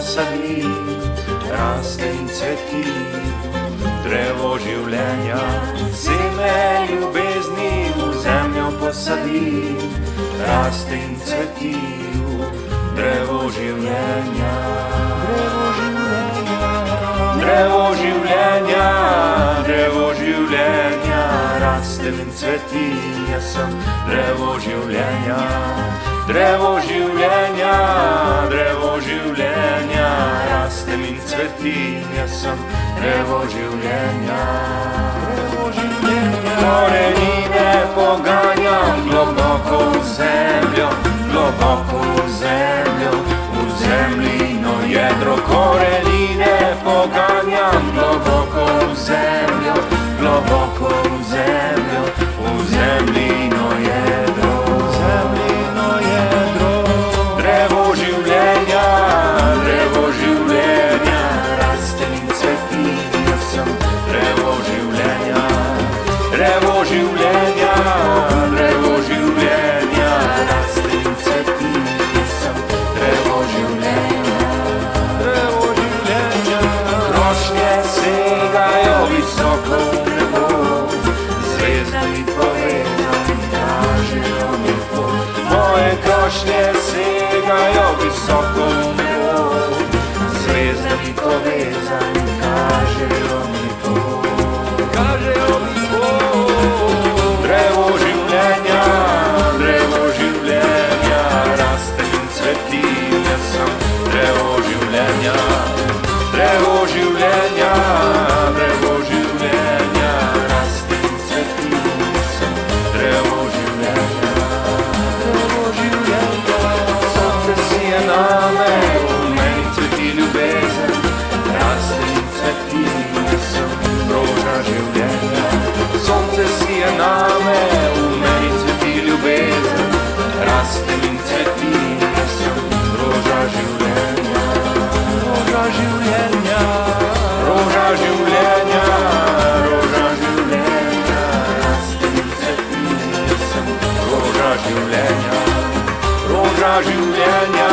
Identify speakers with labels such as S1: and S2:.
S1: посади, расте in cveti, drevo življenja, seme ljubezni v zemljo posadi, raste in cveti, drevo življenja, drevo življenja, drevo življenja, raste in cveti, jaz sem drevo življenja, drevo življenja, drevo življenja, raste in cveti, jaz sem drevo življenja, drevo življenja. Korenine poganjam globoko v zemljo, globoko v zemljo, v zemljino jedro. Korenine poganjam globoko v zemljo, globoko v zemljo, v zemljino jedro, zemljino jedro. Drevo življenja, drevo življenja, raste in cveti, jaz sem drevo življenja, drevo življenja, drevo življenja, raste in cveti, jaz sem drevo življenja, drevo življenja. Krošnje segajo visoko v nebo, zvezdami povezani kažejo mi pot. Moje krošnje segajo visoko v nebo, zvezdami povezani kažejo mi pot, kažejo mi pot. Drevo življenja, drevo življenja, raste in cveti, jaz sem drevo življenja, drevo življenja, drevo življenja, raste in cveti, jaz sem drevo življenja, drevo življenja. Sonce sije name, v meni cveti ljubezen, raste in cveti, jaz sem roža življenja. Sonce sije name, v meni cveti ljubezen, raste in cveti, jaz sem roža življenja, roža življenja, roža življenja, roža življenja, raste in cveti, jaz sem roža življenja, roža življenja.